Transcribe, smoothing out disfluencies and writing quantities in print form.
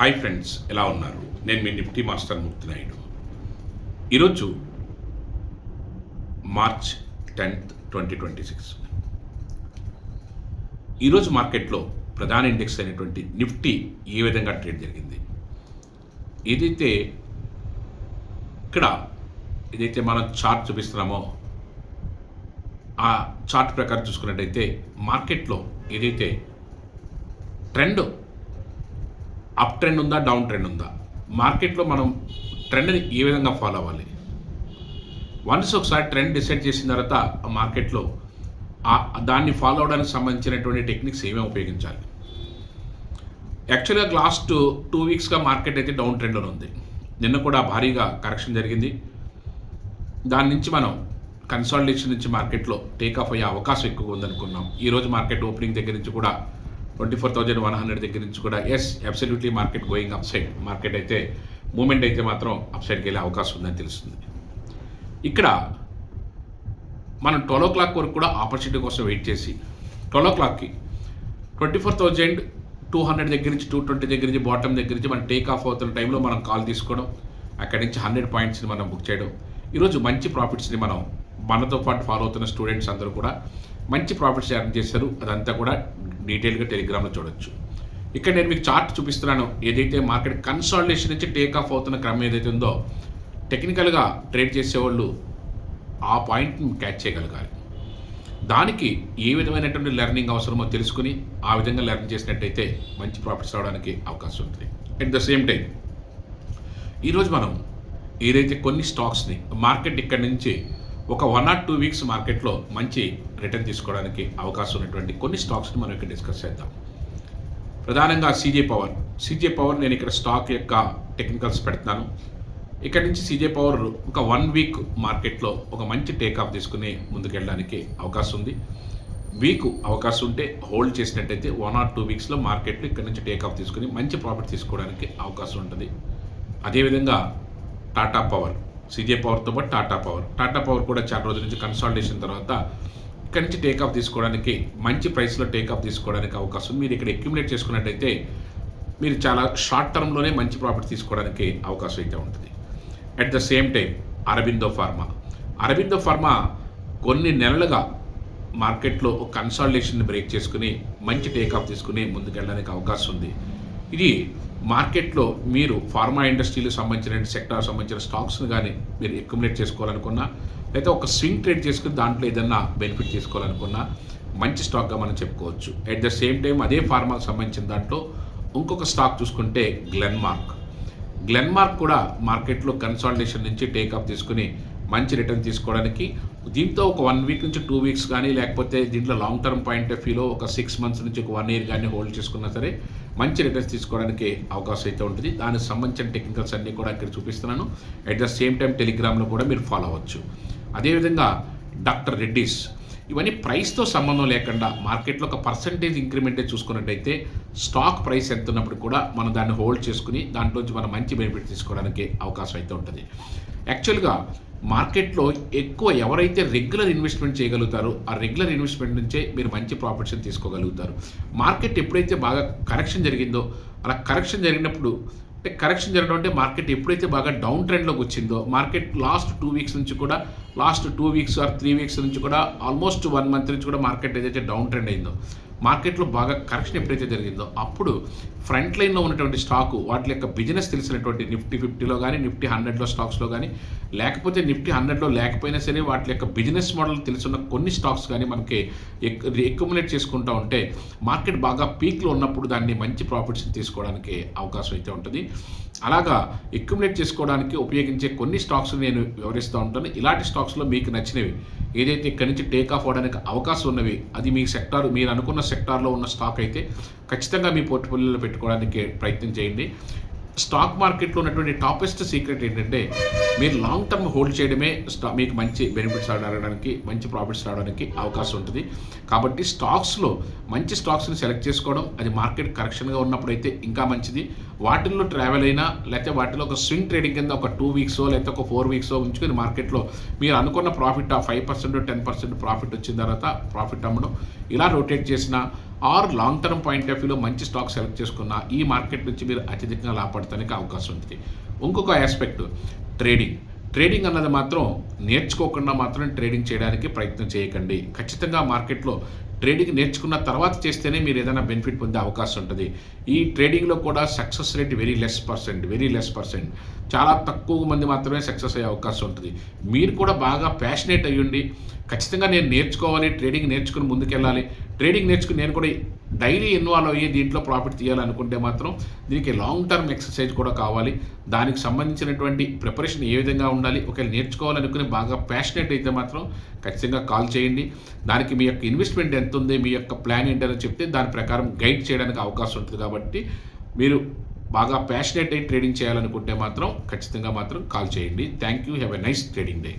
Hi friends, ఎలా ఉన్నారు? నేను మీ నిఫ్టీ మాస్టర్ ముక్తి నాయుడు. ఈరోజు మార్చ్ 10th 2026. ఈరోజు మార్కెట్లో ప్రధాన ఇండెక్స్ అయినటువంటి నిఫ్టీ ఏ విధంగా ట్రేడ్ జరిగింది? ఏదైతే మనం చార్ట్ చూపిస్తున్నామో ఆ చార్ట్ ప్రకారం చూసుకున్నట్టయితే మార్కెట్లో ఏదైతే ట్రెండ్ అప్ ట్రెండ్ ఉందా, డౌన్ ట్రెండ్ ఉందా, మార్కెట్లో మనం ట్రెండ్ని ఏ విధంగా ఫాలో అవ్వాలి? వన్స్ ఒకసారి ట్రెండ్ డిసైడ్ చేసిన తర్వాత మార్కెట్లో దాన్ని ఫాలో అవడానికి సంబంధించినటువంటి టెక్నిక్స్ ఏమేమి ఉపయోగించాలి? యాక్చువల్గా లాస్ట్ 2 వీక్స్గా మార్కెట్ అయితే డౌన్ ట్రెండ్లో ఉంది. నిన్న కూడా భారీగా కరెక్షన్ జరిగింది. దాని నుంచి మనం కన్సాలిడేషన్ నుంచి మార్కెట్లో టేక్ ఆఫ్ అయ్యే అవకాశం ఎక్కువగా ఉందనుకున్నాం. ఈరోజు మార్కెట్ ఓపెనింగ్ దగ్గర నుంచి కూడా 24,100 దగ్గర నుంచి కూడా absolutely market going up side. Market అయితే మూమెంట్ అయితే మాత్రం అప్ సైడ్కి వెళ్ళే అవకాశం ఉందని తెలుస్తుంది. ఇక్కడ మనం 12 o'clock వరకు కూడా ఆపర్చునిటీ కోసం వెయిట్ చేసి 12 o'clockకి 24,200 దగ్గర నుంచి 220 దగ్గర నుంచి బాటమ్ దగ్గర నుంచి మనం టేక్ ఆఫ్ అవుతున్న టైంలో మనం కాల్ తీసుకోవడం, అక్కడి నుంచి 100 పాయింట్స్ని మనం బుక్ చేయడం. ఈరోజు మంచి ప్రాఫిట్స్ని మనతో పాటు ఫాలో అవుతున్న స్టూడెంట్స్ అందరూ కూడా మంచి ప్రాఫిట్స్ ఎర్న్ చేశారు. అదంతా కూడా డీటెయిల్గా టెలిగ్రామ్లో చూడొచ్చు. ఇక్కడ నేను మీకు చార్ట్ చూపిస్తున్నాను. ఏదైతే మార్కెట్ కన్సాలిడేషన్ నుంచి టేక్ ఆఫ్ అవుతున్న క్రమం ఏదైతే ఉందో, టెక్నికల్గా ట్రేడ్ చేసేవాళ్ళు ఆ పాయింట్ని క్యాచ్ చేయగలగాలి. దానికి ఏ విధమైనటువంటి లెర్నింగ్ అవసరమో తెలుసుకుని ఆ విధంగా లెర్న్ చేసినట్టయితే మంచి ప్రాఫిట్స్ రావడానికి అవకాశం ఉంటుంది. అట్ ద సేమ్ టైం ఈరోజు మనం ఏదైతే కొన్ని స్టాక్స్ని మార్కెట్ ఇక్కడ నుంచి ఒక 1 or 2 వీక్స్ మార్కెట్లో మంచి రిటర్న్ తీసుకోవడానికి అవకాశం ఉన్నటువంటి కొన్ని స్టాక్స్ని మనం ఇక్కడ డిస్కస్ చేద్దాం. ప్రధానంగా సీజే పవర్ నేను ఇక్కడ స్టాక్ యొక్క టెక్నికల్స్ పెడుతున్నాను. ఇక్కడ నుంచి సీజే పవర్ ఒక 1 వీక్ మార్కెట్లో ఒక మంచి టేక్ ఆఫ్ తీసుకుని ముందుకెళ్ళడానికి అవకాశం ఉంది. అవకాశం ఉంటే హోల్డ్ చేసినట్టయితే 1 or 2 వీక్స్లో మార్కెట్లో ఇక్కడ నుంచి టేక్ ఆఫ్ తీసుకుని మంచి ప్రాఫిట్ తీసుకోవడానికి అవకాశం ఉంటుంది. అదేవిధంగా టాటా పవర్, సీజే పవర్తో పాటు టాటా పవర్ కూడా చాలా రోజుల నుంచి కన్సాలిడేషన్ తర్వాత ఇక్కడి నుంచి టేక్ ఆఫ్ తీసుకోవడానికి మంచి ప్రైస్లో టేక్ ఆఫ్ తీసుకోవడానికి అవకాశం. మీరు ఇక్కడ అక్యుములేట్ చేసుకున్నట్టయితే మీరు చాలా షార్ట్ టర్మ్లోనే మంచి ప్రాఫిట్ తీసుకోవడానికి అవకాశం అయితే ఉంటుంది. At the same time Aurobindo pharma కొన్ని నెలలుగా మార్కెట్లో ఒక కన్సాలిడేషన్ బ్రేక్ చేసుకుని మంచి టేక్ ఆఫ్ తీసుకుని ముందుకెళ్ళడానికి అవకాశం ఉంది. ఇది మార్కెట్లో మీరు ఫార్మా ఇండస్ట్రీలకు సంబంధించిన సెక్టార్ సంబంధించిన స్టాక్స్ని కానీ మీరు అక్యుములేట్ చేసుకోవాలనుకున్నా, లేదా ఒక స్వింగ్ ట్రేడ్ చేసుకుని దాంట్లో ఏదన్నా బెనిఫిట్ తీసుకోవాలనుకున్నా మంచి స్టాక్గా మనం చెప్పుకోవచ్చు. అట్ ద సేమ్ టైం అదే ఫార్మాకు సంబంధించిన దాంట్లో ఇంకొక స్టాక్ చూసుకుంటే గ్లెన్మార్క్ కూడా మార్కెట్లో కన్సాలిడేషన్ నుంచి టేక్ ఆఫ్ తీసుకుని మంచి రిటర్న్ తీసుకోవడానికి, దీంతో ఒక 1 వీక్ నుంచి 2 వీక్స్ కానీ, లేకపోతే దీంట్లో లాంగ్ టర్మ్ పాయింట్ ఆఫ్ వ్యూలో ఒక 6 months నుంచి ఒక 1 year కానీ హోల్డ్ చేసుకున్నా సరే మంచి రిటర్న్స్ తీసుకోవడానికి అవకాశం అయితే ఉంటుంది. దానికి సంబంధించిన టెక్నికల్స్ అన్నీ కూడా ఇక్కడ చూపిస్తున్నాను. అట్ ద సేమ్ టైం టెలిగ్రామ్లో కూడా మీరు ఫాలో అవ్వచ్చు. అదేవిధంగా డాక్టర్ రెడ్డీస్, ఇవన్నీ ప్రైస్తో సంబంధం లేకుండా మార్కెట్లో ఒక పర్సంటేజ్ ఇంక్రిమెంటే చూసుకున్నట్టయితే స్టాక్ ప్రైస్ ఎంత ఉన్నప్పుడు కూడా మనం దాన్ని హోల్డ్ చేసుకుని దాంట్లోంచి మనం మంచి బెనిఫిట్ తీసుకోవడానికి అవకాశం అయితే ఉంటుంది. యాక్చువల్గా మార్కెట్లో ఎక్కువ ఎవరైతే రెగ్యులర్ ఇన్వెస్ట్మెంట్ చేయగలుగుతారో ఆ రెగ్యులర్ ఇన్వెస్ట్మెంట్ నుంచే మీరు మంచి ప్రాఫిట్స్ని తీసుకోగలుగుతారు. మార్కెట్ ఎప్పుడైతే బాగా కరెక్షన్ జరిగిందో, అలా కరెక్షన్ జరిగినప్పుడు కరెక్షన్ జరగడం అంటే మార్కెట్ ఎప్పుడైతే బాగా డౌన్ ట్రెండ్లోకి వచ్చిందో, మార్కెట్ లాస్ట్ 2 వీక్స్ నుంచి కూడా, లాస్ట్ 2 వీక్స్ ఆర్ 3 వీక్స్ నుంచి కూడా ఆల్మోస్ట్ 1 month నుంచి కూడా మార్కెట్ ఏదైతే డౌన్ ట్రెండ్ అయిందో, మార్కెట్లో బాగా కరెక్షన్ ఎప్పుడైతే జరిగిందో అప్పుడు ఫ్రంట్ లైన్లో ఉన్నటువంటి స్టాకు వాటి యొక్క బిజినెస్ తెలిసినటువంటి నిఫ్టీ 50లో కానీ, నిఫ్టీ 100లో స్టాక్స్లో కానీ, లేకపోతే నిఫ్టీ 100లో లేకపోయినా సరే వాటి యొక్క బిజినెస్ మోడల్ తెలుసున్న కొన్ని స్టాక్స్ కానీ మనకి అక్యుములేట్ చేసుకుంటూ ఉంటే మార్కెట్ బాగా పీక్లో ఉన్నప్పుడు దాన్ని మంచి ప్రాఫిట్స్ని తీసుకోవడానికి అవకాశం అయితే ఉంటుంది. అలాగా అక్యుములేట్ చేసుకోవడానికి ఉపయోగించే కొన్ని స్టాక్స్ నేను వివరిస్తూ ఉంటాను. ఇలాంటి స్టాక్స్లో మీకు నచ్చినవి ఏదైతే ఇక్కడి నుంచి టేక్ ఆఫ్ అవ్వడానికి అవకాశం ఉన్నవి, అది మీ సెక్టార్, మీరు అనుకున్న సెక్టార్లో ఉన్న స్టాక్ అయితే ఖచ్చితంగా మీ పోర్ట్ఫోలియోలో పెట్టుకోవడానికి ప్రయత్నం చేయండి. స్టాక్ మార్కెట్లో ఉన్నటువంటి టాపెస్ట్ సీక్రెట్ ఏంటంటే మీరు లాంగ్ టర్మ్ హోల్డ్ చేయడమే మీకు మంచి బెనిఫిట్స్ రావడానికి, మంచి ప్రాఫిట్స్ రావడానికి అవకాశం ఉంటుంది. కాబట్టి స్టాక్స్లో మంచి స్టాక్స్ని సెలెక్ట్ చేసుకోవడం, అది మార్కెట్ కరెక్షన్గా ఉన్నప్పుడు అయితే ఇంకా మంచిది. వాటిల్లో ట్రావెల్ అయినా, లేకపోతే వాటిలో ఒక స్వింగ్ ట్రేడింగ్ కింద ఒక 2 వీక్స్ లేకపోతే ఒక 4 వీక్స్ ఉంచుకొని మార్కెట్లో మీరు అనుకున్న ప్రాఫిట్ 5% 10% ప్రాఫిట్ వచ్చిన తర్వాత ప్రాఫిట్ అమ్మడం, ఇలా రొటేట్ చేసిన or long term point of వ్యూలో మంచి స్టాక్ సెలెక్ట్ చేసుకున్న ఈ మార్కెట్ నుంచి మీరు అత్యధికంగా లాభపడటానికి అవకాశం ఉంటుంది. ఇంకొక ఆస్పెక్ట్ ట్రేడింగ్ అన్నది మాత్రం నేర్చుకోకుండా మాత్రం ట్రేడింగ్ చేయడానికి ప్రయత్నం చేయకండి. ఖచ్చితంగా మార్కెట్లో ట్రేడింగ్ నేర్చుకున్న తర్వాత చేస్తేనే మీరు ఏదైనా బెనిఫిట్ పొందే అవకాశం ఉంటుంది. ఈ ట్రేడింగ్లో కూడా success rate very less percent. చాలా తక్కువ మంది మాత్రమే సక్సెస్ అయ్యే అవకాశం ఉంటుంది. మీరు కూడా బాగా ప్యాషనేట్ అయ్యుండి ఖచ్చితంగా నేను నేర్చుకోవాలి, ట్రేడింగ్ నేర్చుకుని ముందుకెళ్ళాలి, ట్రేడింగ్ నేర్చుకుని నేను కూడా డైలీ ఇన్వాల్వ్ అయ్యి దీంట్లో ప్రాఫిట్ తీయాలనుకుంటే మాత్రం దీనికి లాంగ్ టర్మ్ ఎక్సర్సైజ్ కూడా కావాలి. దానికి సంబంధించినటువంటి ప్రిపరేషన్ ఏ విధంగా ఉండాలి, ఒకవేళ నేర్చుకోవాలనుకుని బాగా ప్యాషనేట్ అయితే మాత్రం ఖచ్చితంగా కాల్ చేయండి. దానికి మీ యొక్క ఇన్వెస్ట్మెంట్ ఎంత ఉంది, మీ యొక్క ప్లాన్ ఏంటని చెప్తే దాని ప్రకారం గైడ్ చేయడానికి అవకాశం ఉంటుంది. కాబట్టి మీరు బాగా ప్యాషనేట్ అయ్యి ట్రేడింగ్ చేయాలనుకుంటే మాత్రం ఖచ్చితంగా మాత్రం కాల్ చేయండి. Thank you. Have a nice trading day.